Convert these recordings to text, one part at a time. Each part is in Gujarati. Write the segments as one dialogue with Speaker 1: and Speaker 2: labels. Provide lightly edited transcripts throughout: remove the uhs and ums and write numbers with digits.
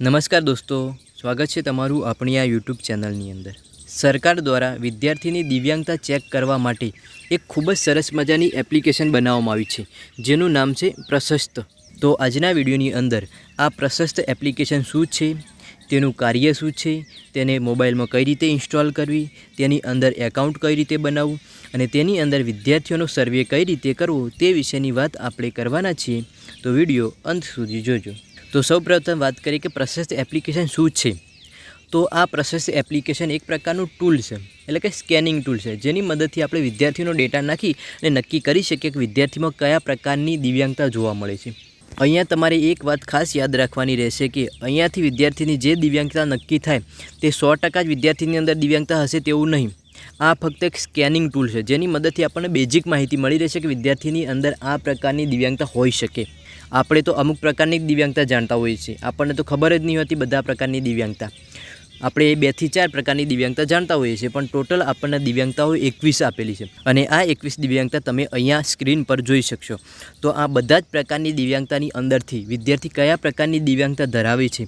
Speaker 1: નમસ્કાર દોસ્તો, સ્વાગત છે તમારું આપણી આ યુટ્યુબ ચેનલની અંદર। સરકાર દ્વારા વિદ્યાર્થીની દિવ્યાંગતા ચેક કરવા માટે એક ખૂબ જ સરસ મજાની એપ્લિકેશન બનાવવામાં આવી છે, જેનું નામ છે પ્રશસ્ત। તો આજના વિડીયોની અંદર આ પ્રશસ્ત એપ્લિકેશન શું છે, તેનું કાર્ય શું છે, તેને મોબાઈલમાં કઈ રીતે ઇન્સ્ટોલ કરવી, તેની અંદર એકાઉન્ટ કઈ રીતે બનાવવું અને તેની અંદર વિદ્યાર્થીઓનો સર્વે કઈ રીતે કરવો તે વિશેની વાત આપણે કરવાના છીએ। તો વિડીયો અંત સુધી જોજો। તો સૌપ્રથમ વાત કરીએ કે પ્રશસ્ત એપ્લિકેશન શું છે। તો આ પ્રશસ્ત એપ્લિકેશન એક પ્રકારનું ટૂલ છે, એટલે કે સ્કેનિંગ ટૂલ છે, જેની મદદથી આપણે વિદ્યાર્થીનો ડેટા નાખી અને નક્કી કરી શકીએ કે વિદ્યાર્થીમાં કયા પ્રકારની દિવ્યાંગતા જોવા મળે છે। અહીંયા તમારે એક વાત ખાસ યાદ રાખવાની રહેશે કે અહીંયાથી વિદ્યાર્થીની જે દિવ્યાંગતા નક્કી થાય તે 100% જ વિદ્યાર્થીની અંદર દિવ્યાંગતા હશે તેવું નહીં। આ ફક્ત એક સ્કેનિંગ ટૂલ છે, જેની મદદથી આપણને બેઝિક માહિતી મળી રહેશે કે વિદ્યાર્થીની અંદર આ પ્રકારની દિવ્યાંગતા હોઈ શકે। આપણે તો અમુક પ્રકારની દિવ્યાંગતા જાણતા હોઈએ છીએ, આપણને તો ખબર જ નહીં હોતી બધા પ્રકારની દિવ્યાંગતા। આપણે 2 થી 4 પ્રકારની દિવ્યાંગતા જાણતા હોઈએ છીએ, પણ ટોટલ આપણને દિવ્યાંગતાઓ 21 આપેલી છે અને આ 21 દિવ્યાંગતા તમે અહીંયા સ્ક્રીન પર જોઈ શકશો। તો આ બધા જ પ્રકારની દિવ્યાંગતાની અંદરથી વિદ્યાર્થી કયા પ્રકારની દિવ્યાંગતા ધરાવે છે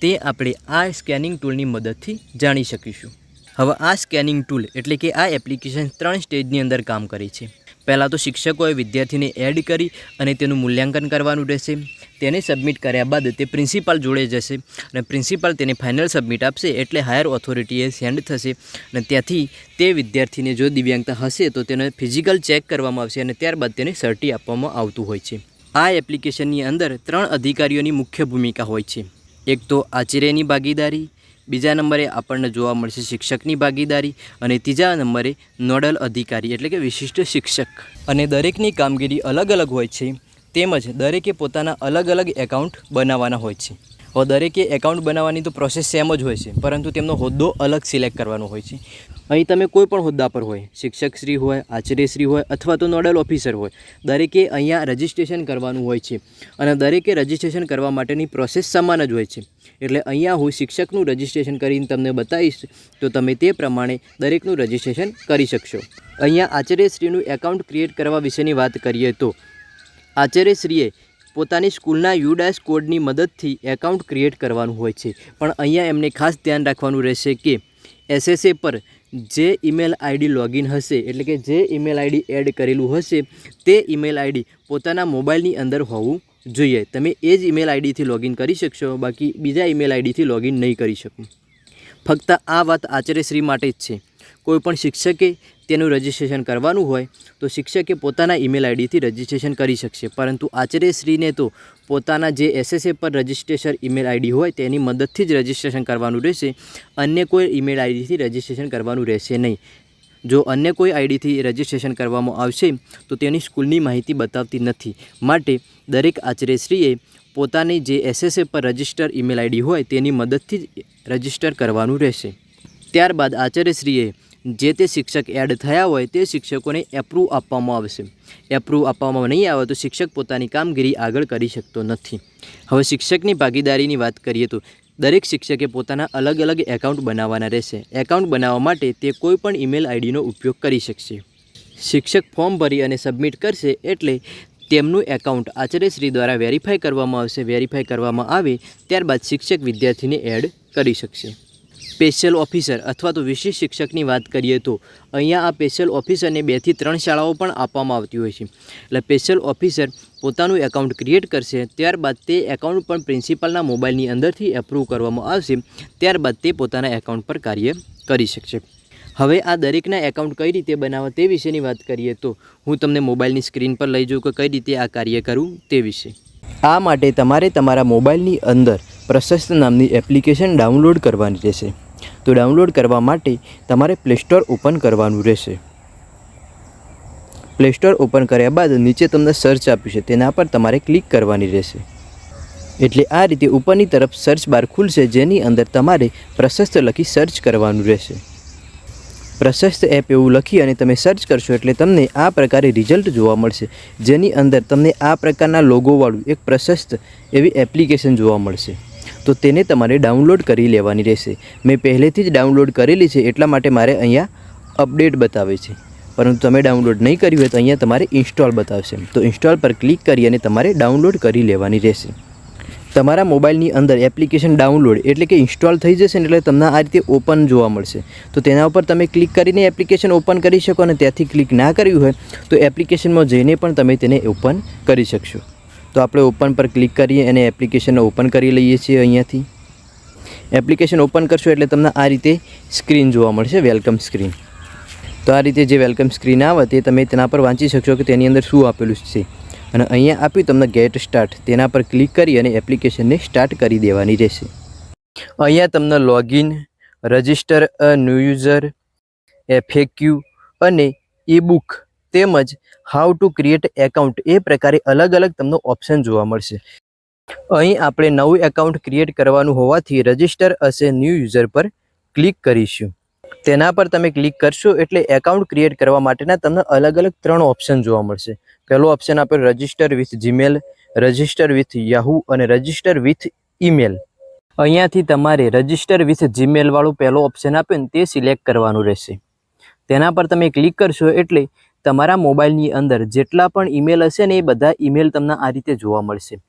Speaker 1: તે આપણે આ સ્કેનિંગ ટૂલની મદદથી જાણી શકીશું। હવે આ સ્કેનિંગ ટૂલ એટલે કે આ એપ્લિકેશન 3 સ્ટેજની અંદર કામ કરે છે। પહેલાં તો શિક્ષકોએ વિદ્યાર્થીને એડ કરી અને તેનું મૂલ્યાંકન કરવાનું રહેશે। તેને સબમિટ કર્યા બાદ તે પ્રિન્સિપાલ જોડે જશે અને પ્રિન્સિપાલ તેને ફાઇનલ સબમિટ આપશે, એટલે હાયર ઓથોરિટીએ સેન્ડ થશે અને ત્યાંથી તે વિદ્યાર્થીને જો દિવ્યાંગતા હશે તો તેને ફિઝિકલ ચેક કરવામાં આવશે અને ત્યારબાદ તેને સર્ટી આપવામાં આવતું હોય છે। આ એપ્લિકેશનની અંદર 3 અધિકારીઓની મુખ્ય ભૂમિકા હોય છે। એક તો આચાર્યની ભાગીદારી, બીજા નંબરે આપણને જોવા મળશે શિક્ષકની ભાગીદારી અને ત્રીજા નંબરે નોડલ અધિકારી એટલે કે વિશિષ્ટ શિક્ષક। અને દરેકની કામગીરી અલગ અલગ હોય છે, તેમજ દરેકે પોતાના અલગ અલગ એકાઉન્ટ બનાવવાના હોય છે। હવે દરેકે એકાઉન્ટ બનાવવાની તો પ્રોસેસ સેમ જ હોય છે, પરંતુ તેમનો હોદ્દો અલગ સિલેક્ટ કરવાનો હોય છે। અહીં તમે કોઈ પણ હોદ્દા પર હોય, શિક્ષકશ્રી હોય, આચાર્યશ્રી હોય અથવા તો નોડલ ઓફિસર હોય, દરેકે અહીંયા રજિસ્ટ્રેશન કરવાનું હોય છે અને દરેકે રજિસ્ટ્રેશન કરવા માટેની પ્રોસેસ સમાન જ હોય છે। એટલે અહીંયા હું શિક્ષકનું રજિસ્ટ્રેશન કરીને તમને બતાવીશ, તો તમે તે પ્રમાણે દરેકનું રજિસ્ટ્રેશન કરી શકશો। અહીંયા આચાર્યશ્રીનું એકાઉન્ટ ક્રિએટ કરવા વિશેની વાત કરીએ તો આચાર્યશ્રીએ પોતાની સ્કૂલના યુડાસ કોડની મદદથી એકાઉન્ટ ક્રિએટ કરવાનું હોય છે, પણ અહીંયા એમને ખાસ ધ્યાન રાખવાનું રહેશે કે એસએસએ પર જે ઈમેલ આઈડી લોગિન હશે, એટલે કે જે ઈમેલ આઈડી એડ કરેલું હશે તે ઈમેલ આઈડી પોતાના મોબાઈલની અંદર હોવું જોઈએ। તમે એ જ ઈમેલ આઈડીથી લોગિન કરી શકશો, બાકી બીજા ઈમેલ આઈડીથી લોગિન નહીં કરી શકો। ફક્ત આ વાત આચાર્યશ્રી માટે જ છે। કોઈ પણ શિક્ષકે તેનું રજિસ્ટ્રેશન કરવાનું હોય તો શિક્ષકે પોતાના ઈમેલ આઈડીથી રજિસ્ટ્રેશન કરી શકશે, પરંતુ આચાર્યશ્રીને તો પોતાના જે એસએસએ પર રજિસ્ટ્રેશન ઈમેલ આઈડી હોય તેની મદદથી જ રજિસ્ટ્રેશન કરવાનું રહેશે। અન્ય કોઈ ઈમેલ આઈડીથી રજિસ્ટ્રેશન કરવાનું રહેશે નહીં। જો અન્ય કોઈ આઈડીથી રજિસ્ટ્રેશન કરવામાં આવશે તો તેની સ્કૂલની માહિતી બતાવતી નથી, માટે દરેક આચાર્યશ્રીએ પોતાની જે એસએસએ પર રજિસ્ટર ઈમેલ આઈડી હોય તેની મદદથી જ રજિસ્ટર કરવાનું રહેશે। ત્યારબાદ આચાર્યશ્રીએ જે તે શિક્ષક એડ થયા હોય તે શિક્ષકોને એપ્રૂવ આપવામાં આવશે। એપ્રૂવ આપવામાં નહીં આવે તો શિક્ષક પોતાની કામગીરી આગળ કરી શકતો નથી। હવે શિક્ષકની ભાગીદારીની વાત કરીએ તો દરેક શિક્ષકે પોતાના અલગ અલગ એકાઉન્ટ બનાવવાના રહેશે। એકાઉન્ટ બનાવવા માટે તે કોઈ પણ ઈમેલ આઈડીનો ઉપયોગ કરી શકશે। શિક્ષક ફોર્મ ભરી અને સબમિટ કરશે એટલે તેમનું એકાઉન્ટ આચાર્યશ્રી દ્વારા વેરીફાઈ કરવામાં આવશે। વેરીફાઈ કરવામાં આવે ત્યારબાદ શિક્ષક વિદ્યાર્થીને એડ કરી શકશે। સ્પેશિયલ ઓફિસર અથવા તો વિશેષ શિક્ષકની વાત કરીએ તો અહીંયા આ સ્પેશિયલ ઓફિસરને 2 થી 3 શાળાઓ પણ આપવામાં આવતી હોય છે। એટલે સ્પેશિયલ ઓફિસર પોતાનું એકાઉન્ટ ક્રિએટ કરશે, ત્યારબાદ તે એકાઉન્ટ પણ પ્રિન્સિપાલના મોબાઈલની અંદરથી એપ્રૂવ કરવામાં આવશે, ત્યારબાદ તે પોતાના એકાઉન્ટ પર કાર્ય કરી શકશે। હવે આ દરેકના એકાઉન્ટ કઈ રીતે બનાવવા તે વિશેની વાત કરીએ તો હું તમને મોબાઈલની સ્ક્રીન પર લઈ જાઉં કે કઈ રીતે આ કાર્ય કરવું તે વિશે। આ માટે તમારે તમારા મોબાઈલની અંદર પ્રશસ્ત નામની એપ્લિકેશન ડાઉનલોડ કરવાની રહેશે। તો ડાઉનલોડ કરવા માટે તમારે પ્લે સ્ટોર ઓપન કરવાનું રહેશે। પ્લે સ્ટોર ઓપન કર્યા બાદ નીચે તમને સર્ચ આપ્યું છે તેના પર તમારે ક્લિક કરવાની રહેશે। એટલે આ રીતે ઉપરની તરફ સર્ચ બાર ખુલશે, જેની અંદર તમારે પ્રશસ્ત લખી સર્ચ કરવાનું રહેશે। પ્રશસ્ત એપ એવું લખી અને તમે સર્ચ કરશો એટલે તમને આ પ્રકારે રિઝલ્ટ જોવા મળશે, જેની અંદર તમને આ પ્રકારના લોગોવાળું એક પ્રશસ્ત એવી એપ્લિકેશન જોવા મળશે। તો તેને તમારે ડાઉનલોડ કરી લેવાની રહેશે। મેં પહેલેથી જ ડાઉનલોડ કરેલી છે, એટલા માટે મારે અહીંયા અપડેટ બતાવે છે, પરંતુ તમે ડાઉનલોડ નહીં કર્યું હોય તો અહીંયા તમારે ઇન્સ્ટોલ બતાવશે। તો ઇન્સ્ટોલ પર ક્લિક કરી અને તમારે ડાઉનલોડ કરી લેવાની રહેશે। તમારા મોબાઈલની અંદર એપ્લિકેશન ડાઉનલોડ એટલે કે ઇન્સ્ટોલ થઈ જશે ને એટલે તમને આ રીતે ઓપન જોવા મળશે. તો તેના ઉપર તમે ક્લિક કરીને એપ્લિકેશન ઓપન કરી શકો, અને ત્યાંથી ક્લિક ના કર્યું હોય તો એપ્લિકેશનમાં જઈને પણ તમે તેને ઓપન કરી શકશો. તો આપણે ઓપન પર ક્લિક કરીએ અને એપ્લિકેશનને ઓપન કરી લઈએ છીએ. અહીંયાથી એપ્લિકેશન ઓપન કરશો એટલે તમને આ રીતે સ્ક્રીન જોવા મળશે, વેલકમ સ્ક્રીન. તો આ રીતે જે વેલકમ સ્ક્રીન આવે તે તમે તેના પર વાંચી શકશો કે તેની અંદર શું આપેલું છે. અને અહીંયા આપ્યું તમને ગેટ સ્ટાર્ટ, તેના પર ક્લિક કરી અને એપ્લિકેશનને સ્ટાર્ટ કરી દેવાની રહેશે. અહીંયા તમને login, register a new user, FAQ અને ઈ-બુક તેમજ હાઉ ટુ ક્રિએટ એકાઉન્ટ એ પ્રકારે અલગ અલગ તમને ઓપ્શન જોવા મળશે. અહીં આપણે નવું એકાઉન્ટ ક્રિએટ કરવાનું હોવાથી રજિસ્ટર અસ એ ન્યૂ યુઝર પર ક્લિક કરીશું. તેના પર તમે ક્લિક કરશો એટલે એકાઉન્ટ ક્રિએટ કરવા માટેના તમને અલગ અલગ 3 ઓપ્શન જોવા મળશે. પહેલો ઓપ્શન આપેલ register with Gmail, register with Yahoo અને રજિસ્ટર વિથ ઈમેલ. અહીંયાથી તમારે રજિસ્ટર વિથ જીમેલ વાળું પહેલો ઓપ્શન આપ્યો ને તે સિલેક્ટ કરવાનું રહેશે. તેના પર તમે ક્લિક કરશો એટલે તમારા મોબાઈલની અંદર જેટલા પણ ઈમેલ હશે ને એ બધા ઈમેલ તમને આ રીતે જોવા મળશે,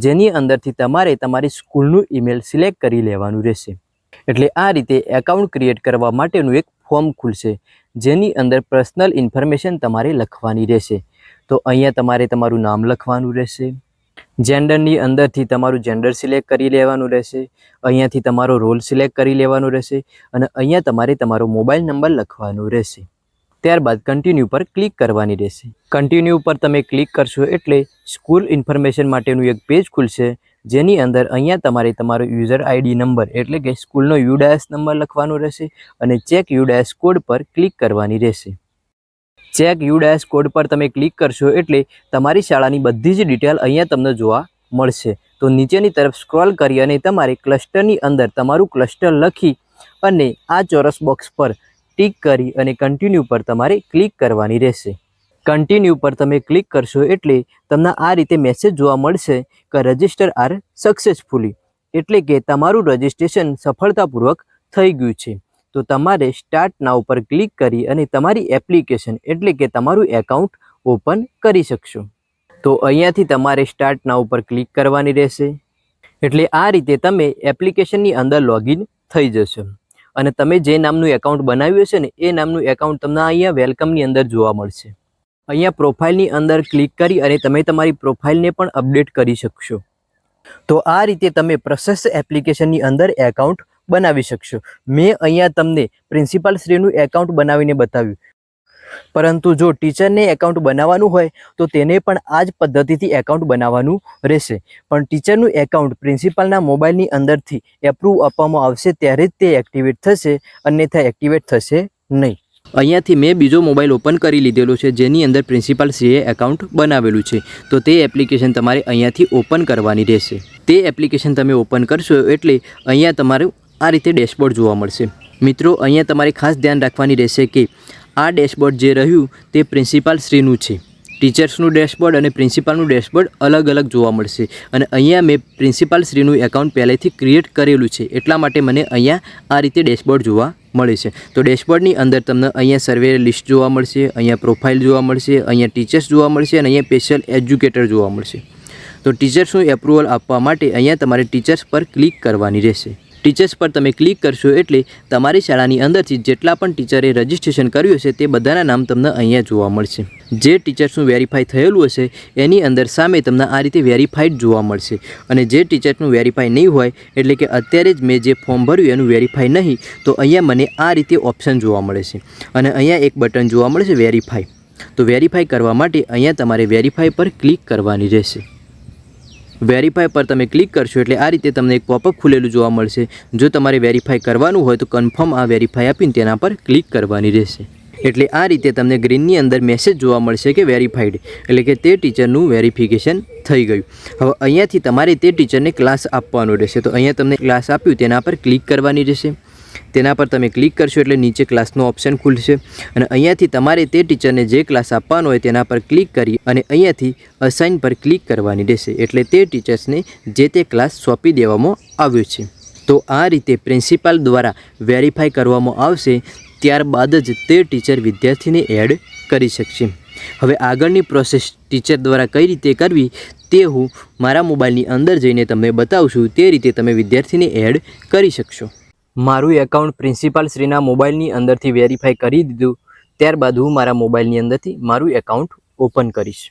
Speaker 1: જેની અંદરથી તમારે તમારી સ્કૂલનું ઈમેલ સિલેક્ટ કરી લેવાનું રહેશે. એટલે આ રીતે એકાઉન્ટ ક્રિએટ કરવા માટેનું એક ફોર્મ ખુલશે, જેની અંદર પર્સનલ ઇન્ફોર્મેશન તમારે લખવાની રહેશે. તો અહીંયા તમારે તમારું નામ લખવાનું રહેશે. જેન્ડરની અંદરથી તમારું જેન્ડર સિલેક્ટ કરી લેવાનું રહેશે. અહીંયાથી તમારો રોલ સિલેક્ટ કરી લેવાનો રહેશે અને અહીંયા તમારે તમારો મોબાઈલ નંબર લખવાનો રહેશે. ત્યારબાદ કન્ટિન્યુ પર ક્લિક કરવાની રહેશે. કન્ટિન્યુ પર તમે ક્લિક કરશો એટલે સ્કૂલ ઇન્ફોર્મેશન માટેનું એક પેજ ખુલશે, જેની અંદર અહીંયા તમારે તમારો યુઝર આઈડી નંબર એટલે કે સ્કૂલનો UDIS નંબર લખવાનો રહેશે અને ચેક UDIS કોડ પર ક્લિક કરવાની રહેશે. ચેક UDIS કોડ પર તમે ક્લિક કરશો એટલે તમારી શાળાની બધી જ ડિટેલ અહીંયા તમને જોવા મળશે. તો નીચેની તરફ સ્ક્રોલ કરી અને તમારે ક્લસ્ટરની અંદર તમારું ક્લસ્ટર લખી અને આ ચોરસ બોક્સ પર ટિક કરી અને કન્ટિન્યુ પર તમારે ક્લિક કરવાની રહેશે. કન્ટિન્યુ પર તમે ક્લિક કરશો એટલે તમને આ રીતે મેસેજ જોવા મળશે કે રજિસ્ટર આર સક્સેસફુલી, એટલે કે તમારું રજિસ્ટ્રેશન સફળતાપૂર્વક થઈ ગયું છે. તો તમારે સ્ટાર્ટ નાઉ પર ક્લિક કરી અને તમારી એપ્લિકેશન એટલે કે તમારું એકાઉન્ટ ઓપન કરી શકશો. તો અહીંયાથી તમારે સ્ટાર્ટ નાઉ પર ક્લિક કરવાની રહેશે. એટલે આ રીતે તમે એપ્લિકેશનની અંદર લોગિન થઈ જશો અને તમે જે નામનું એકાઉન્ટ બનાવ્યું છે ને એ નામનું એકાઉન્ટ તમને અહીંયા વેલકમની અંદર જોવા મળશે. અહીંયા પ્રોફાઇલની અંદર ક્લિક કરી અને તમે તમારી પ્રોફાઇલને પણ અપડેટ કરી શકશો. તો આ રીતે તમે પ્રશસ્ત એપ્લિકેશનની અંદર એકાઉન્ટ બનાવી શકશો. મેં અહીંયા તમને પ્રિન્સિપાલ શ્રીનું એકાઉન્ટ બનાવીને બતાવ્યું, પરંતુ જો ટીચરને એકાઉન્ટ બનાવવાનું હોય તો તેને પણ આ જ પદ્ધતિથી એકાઉન્ટ બનાવવાનું રહેશે. પણ ટીચરનું એકાઉન્ટ પ્રિન્સિપાલના મોબાઈલની અંદરથી એપ્રૂવ આપવામાં આવશે ત્યારે જ તે એક્ટિવેટ થશે, અન્યથા એક્ટિવેટ થશે નહીં. અહીંયાથી મેં બીજો મોબાઈલ ઓપન કરી લીધેલો છે, જેની અંદર પ્રિન્સિપાલ શ્રીએ એકાઉન્ટ બનાવેલું છે. તો તે એપ્લિકેશન તમારે અહીંયાથી ઓપન કરવાની રહેશે. તે એપ્લિકેશન તમે ઓપન કરશો એટલે અહીંયા તમારું આ રીતે ડેશબોર્ડ જોવા મળશે. મિત્રો, અહીંયા તમારે ખાસ ધ્યાન રાખવાની રહેશે કે આ ડેશબોર્ડ જે રહ્યું તે પ્રિન્સિપાલ શ્રીનું છે. ટીચર્સનું ડેશબોર્ડ અને પ્રિન્સિપાલનું ડેશબોર્ડ અલગ અલગ જોવા મળશે. અને અહીંયા મેં પ્રિન્સિપાલ શ્રીનું એકાઉન્ટ પહેલેથી ક્રિએટ કરેલું છે, એટલા માટે મને અહીંયા આ રીતે ડેશબોર્ડ જોવા મળે છે. તો ડેશબોર્ડની અંદર તમને અહીંયા સર્વે લિસ્ટ જોવા મળશે, અહીંયા પ્રોફાઇલ જોવા મળશે, અહીંયા ટીચર્સ જોવા મળશે અને અહીંયા સ્પેશિયલ એજ્યુકેટર જોવા મળશે. તો ટીચર્સનું એપ્રુવલ આપવા માટે અહીંયા તમારે ટીચર્સ પર ક્લિક કરવાની રહેશે. ટીચર્સ પર તમે ક્લિક કરશો એટલે તમારી શાળાની અંદરથી જેટલા પણ ટીચરે રજિસ્ટ્રેશન કર્યું હશે તે બધાના નામ તમને અહીંયા જોવા મળશે. જે ટીચર્સનું વેરીફાઈ થયેલું હશે એની અંદર સામે તમને આ રીતે વેરીફાઈડ જોવા મળશે. અને જે ટીચર્સનું વેરીફાઈ નહીં હોય, એટલે કે અત્યારે જ મેં જે ફોર્મ ભર્યું એનું વેરીફાઈ નહીં, તો અહીંયા મને આ રીતે ઓપ્શન જોવા મળે છે. અને અહીંયા એક બટન જોવા મળે છે વેરીફાઈ. તો વેરીફાઈ કરવા માટે અહીંયા તમારે વેરીફાઈ પર ક્લિક કરવાની રહેશે. વેરીફાઈ પર તમે ક્લિક કરશો એટલે આ રીતે તમને એક પોપઅપ ખુલેલું જોવા મળશે. જો તમારે વેરીફાઈ કરવાનું હોય તો કન્ફર્મ આ વેરીફાઈ આપીને તેના પર ક્લિક કરવાની રહેશે. એટલે આ રીતે તમને ગ્રીનની અંદર મેસેજ જોવા મળશે કે વેરીફાઈડ, એટલે કે તે ટીચરનું વેરિફિકેશન થઈ ગયું. હવે અહીંયાથી તમારે તે ટીચરને ક્લાસ આપવાનો રહેશે. તો અહીંયા તમને ક્લાસ આપ્યું તેના પર ક્લિક કરવાની રહેશે. તેના પર તમે ક્લિક કરશો એટલે નીચે ક્લાસનો ઓપ્શન ખુલશે અને અહીંયાથી તમારે તે ટીચરને જે ક્લાસ આપવાનો હોય તેના પર ક્લિક કરી અને અહીંયાથી અસાઇન પર ક્લિક કરવાની રહેશે. એટલે તે ટીચર્સને જે તે ક્લાસ સોંપી દેવામાં આવ્યો છે. તો આ રીતે પ્રિન્સિપાલ દ્વારા વેરીફાઈ કરવામાં આવશે, ત્યારબાદ જ તે ટીચર વિદ્યાર્થીને એડ કરી શકશે. હવે આગળની પ્રોસેસ ટીચર દ્વારા કઈ રીતે કરવી તે હું મારા મોબાઈલની અંદર જઈને તમને બતાવશું. તે રીતે તમે વિદ્યાર્થીને એડ કરી શકશો. મારું એકાઉન્ટ પ્રિન્સિપાલ શ્રીના મોબાઈલની અંદરથી વેરીફાઈ કરી દીધું. ત્યારબાદ હું મારા મોબાઈલની અંદરથી મારું એકાઉન્ટ ઓપન કરીશ.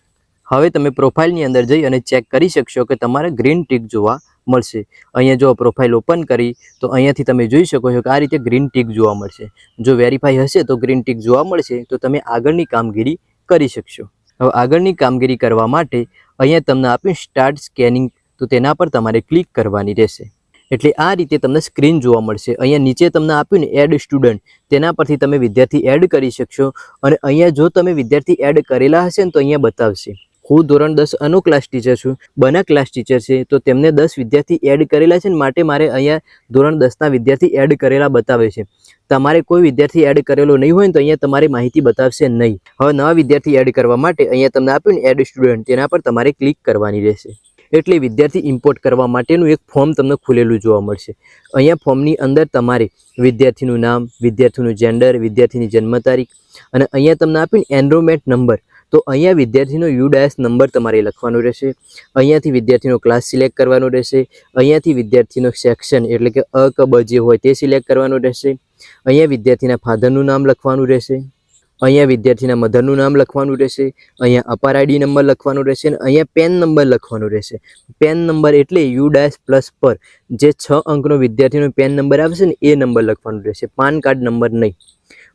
Speaker 1: હવે તમે પ્રોફાઇલની અંદર જઈ અને ચેક કરી શકશો કે તમારે ગ્રીન ટીક જોવા મળશે. અહીંયા જો પ્રોફાઇલ ઓપન કરી તો અહીંયાથી તમે જોઈ શકો છો કે આ રીતે ગ્રીન ટીક જોવા મળશે. જો વેરીફાઈ હશે તો ગ્રીન ટીક જોવા મળશે તો તમે આગળની કામગીરી કરી શકશો. હવે આગળની કામગીરી કરવા માટે અહીંયા તમને આપ્યું સ્ટાર્ટ સ્કેનિંગ, તો તેના પર તમારે ક્લિક કરવાની રહેશે. એટલે આ રીતે તમને સ્ક્રીન જોવા મળશે. અહીંયા નીચે તમને આપ્યું ને એડ સ્ટુડન્ટ, તેના પરથી તમે વિદ્યાર્થી એડ કરી શકશો. અને અહીંયા જો તમે વિદ્યાર્થી એડ કરેલા હશે ને તો અહીંયા બતાવશે. હું ધોરણ 10 અનો ક્લાસ ટીચર છું, બના ક્લાસ ટીચર છે, તો તેમને 10 વિદ્યાર્થી એડ કરેલા છે ને માટે મારે અહીંયા ધોરણ 10ના વિદ્યાર્થી એડ કરેલા બતાવે છે. તમારે કોઈ વિદ્યાર્થી એડ કરેલો નહીં હોય ને તો અહીંયા તમારી માહિતી બતાવશે નહીં. હવે નવા વિદ્યાર્થી એડ કરવા માટે અહીંયા તમને આપ્યું ને એડ સ્ટુડન્ટ, તેના પર તમારે ક્લિક કરવાની રહેશે. એટલે વિદ્યાર્થી ઇમ્પોર્ટ કરવા માટેનું એક ફોર્મ તમને ખુલેલું જોવા મળશે. અહીંયા ફોર્મની અંદર તમારે વિદ્યાર્થીનું નામ, વિદ્યાર્થીનું જેન્ડર, વિદ્યાર્થીની જન્મ તારીખ અને અહીંયા તમને આપ્યું ને એનરોલમેન્ટ નંબર, તો અહીંયા વિદ્યાર્થીનો યુડાયસ નંબર તમારે લખવાનો રહેશે. અહીંયાથી વિદ્યાર્થીનો ક્લાસ સિલેક્ટ કરવાનો રહેશે. અહીંયાથી વિદ્યાર્થીનો સેક્શન એટલે કે અ ક બ જે હોય તે સિલેક્ટ કરવાનો રહેશે. અહીંયા વિદ્યાર્થીના ફાધરનું નામ લખવાનું રહેશે. અહીંયા વિદ્યાર્થીના મધરનું નામ લખવાનું રહેશે. અહીંયા અપાર આઈડી નંબર લખવાનો રહેશે અને અહીંયા પેન નંબર લખવાનો રહેશે. પેન નંબર એટલે યુડાયસ પ્લસ પર જે 6 અંકનો વિદ્યાર્થીનો પેન નંબર આવશે ને એ નંબર લખવાનો રહેશે, પાન કાર્ડ નંબર નહીં.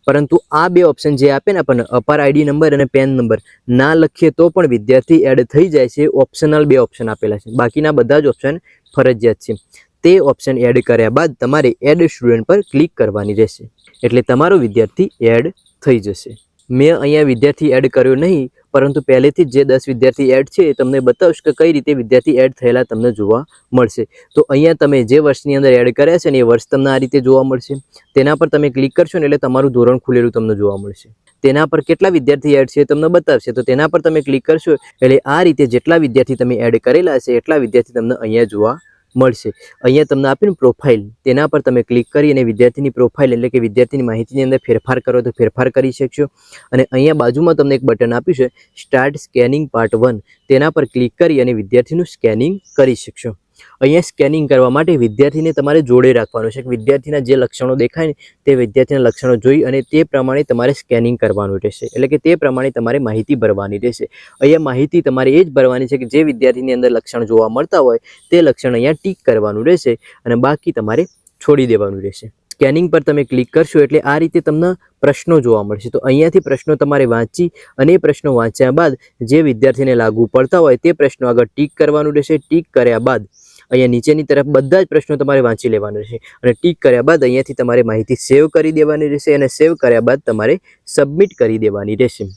Speaker 1: પરંતુ આ બે ઓપ્શન જે આપે ને આપણને અપાર આઈડી નંબર અને પેન નંબર ના લખીએ તો પણ વિદ્યાર્થી એડ થઈ જાય છે. ઓપ્શનલ બે ઓપ્શન આપેલા છે, બાકીના બધા જ ઓપ્શન ફરજિયાત છે. તે ઓપ્શન એડ કર્યા બાદ તમારે એડ સ્ટુડન્ટ પર ક્લિક કરવાની રહેશે એટલે તમારો વિદ્યાર્થી એડ થઈ જશે. મેં અહીંયા વિદ્યાર્થી એડ કર્યો નહીં, પરંતુ પહેલેથી જ જે 10 વિદ્યાર્થી એડ છે એ તમને બતાવીશ કે કઈ રીતે વિદ્યાર્થી એડ થયેલા તમને જોવા મળશે. તો અહીંયા તમે જે વર્ષની અંદર એડ કર્યા છે ને એ વર્ષ તમને આ રીતે જોવા મળશે. તેના પર તમે ક્લિક કરશો ને એટલે તમારું ધોરણ ખુલેલું તમને જોવા મળશે. તેના પર કેટલા વિદ્યાર્થી એડ છે એ તમને બતાવશે, તો તેના પર તમે ક્લિક કરશો એટલે આ રીતે જેટલા વિદ્યાર્થી તમે એડ કરેલા હશે એટલા વિદ્યાર્થી તમને અહીંયા જોવા મળશે. અહીંયા તમને આપ્યું પ્રોફાઇલ, તેના પર તમે ક્લિક કરી અને વિદ્યાર્થીની પ્રોફાઇલ એટલે કે વિદ્યાર્થીની માહિતીની અંદર ફેરફાર કરો તો ફેરફાર કરી શકશો. અને અહીંયા બાજુમાં તમને એક બટન આપ્યું છે સ્ટાર્ટ સ્કેનિંગ પાર્ટ 1, તેના પર ક્લિક કરી અને વિદ્યાર્થીનું સ્કેનિંગ કરી શકશો. અહીંયા સ્કેનિંગ કરવા માટે વિદ્યાર્થીને તમારે જોડે રાખવાનો છે. વિદ્યાર્થીના જે લક્ષણો દેખાય ને તે વિદ્યાર્થીના લક્ષણો જોઈ અને તે પ્રમાણે તમારે સ્કેનિંગ કરવાનું રહેશે. એટલે કે તે પ્રમાણે તમારે માહિતી ભરવાની રહેશે. અહીંયા માહિતી તમારે એ જ ભરવાની છે કે જે વિદ્યાર્થીની અંદર લક્ષણ જોવા મળતા હોય તે લક્ષણ અહીંયા ટીક કરવાનું રહેશે અને બાકી તમારે છોડી દેવાનું રહેશે. સ્કેનિંગ પર તમે ક્લિક કરશો એટલે આ રીતે તમને પ્રશ્નો જોવા મળશે. તો અહીંયાથી પ્રશ્નો તમારે વાંચી અને એ પ્રશ્નો વાંચ્યા બાદ જે વિદ્યાર્થીને લાગુ પડતા હોય તે પ્રશ્નો આગળ ટીક કરવાનું રહેશે. ટીક કર્યા બાદ અહીંયા નીચેની તરફ બધા જ પ્રશ્નો તમારે વાંચી લેવાના રહેશે અને ટીક કર્યા બાદ અહીંયાથી તમારે માહિતી સેવ કરી દેવાની રહેશે અને સેવ કર્યા બાદ તમારે સબમિટ કરી દેવાની રહેશે.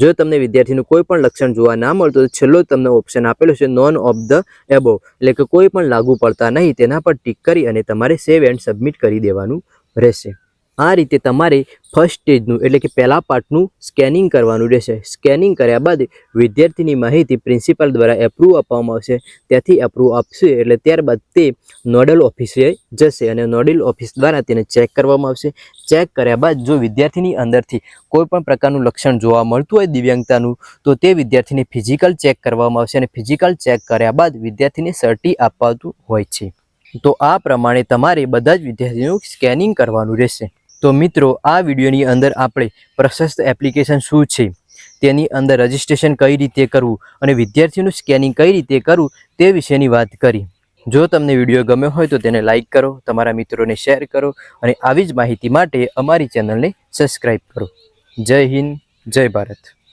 Speaker 1: જો તમને વિદ્યાર્થીનું કોઈ પણ લક્ષણ જોવા ના મળતું તો છેલ્લો તમને ઓપ્શન આપેલો છે નોન ઓફ ધ એબોવ એટલે કે કોઈ પણ લાગુ પડતા નહીં, તેના પર ટીક કરી અને તમારે સેવ એન્ડ સબમિટ કરી દેવાનું રહેશે. આ રીતે તમારે ફર્સ્ટ સ્ટેજનું એટલે કે પહેલા પાર્ટનું સ્કેનિંગ કરવાનું રહેશે. સ્કેનિંગ કર્યા બાદ વિદ્યાર્થીની માહિતી પ્રિન્સિપાલ દ્વારા એપ્રુવ આપવામાં આવશે. ત્યાંથી એપ્રુવ આપશે એટલે ત્યારબાદ તે નોડલ ઓફિસે જશે અને નોડલ ઓફિસ દ્વારા તેને ચેક કરવામાં આવશે. ચેક કર્યા બાદ જો વિદ્યાર્થીની અંદરથી કોઈ પણ પ્રકારનું લક્ષણ જોવા મળતું હોય દિવ્યાંગતાનું તો તે વિદ્યાર્થીને ફિઝિકલ ચેક કરવામાં આવશે અને ફિઝિકલ ચેક કર્યા બાદ વિદ્યાર્થીને સર્ટી આપવાતું હોય છે. તો આ પ્રમાણે તમારે બધા જ વિદ્યાર્થીનું સ્કેનિંગ કરવાનું રહેશે. તો મિત્રો, આ વિડીયોની અંદર આપણે પ્રશસ્ત એપ્લિકેશન શું છે, તેની અંદર રજિસ્ટ્રેશન કઈ રીતે કરવું અને વિદ્યાર્થીનું સ્કેનિંગ કઈ રીતે કરવું તે વિશેની વાત કરી. જો તમને વિડીયો ગમ્યો હોય તો તેને લાઇક કરો, તમારા મિત્રોને શેર કરો અને આવી જ માહિતી માટે અમારી ચેનલને સબસ્ક્રાઈબ કરો. જય હિન્દ, જય ભારત.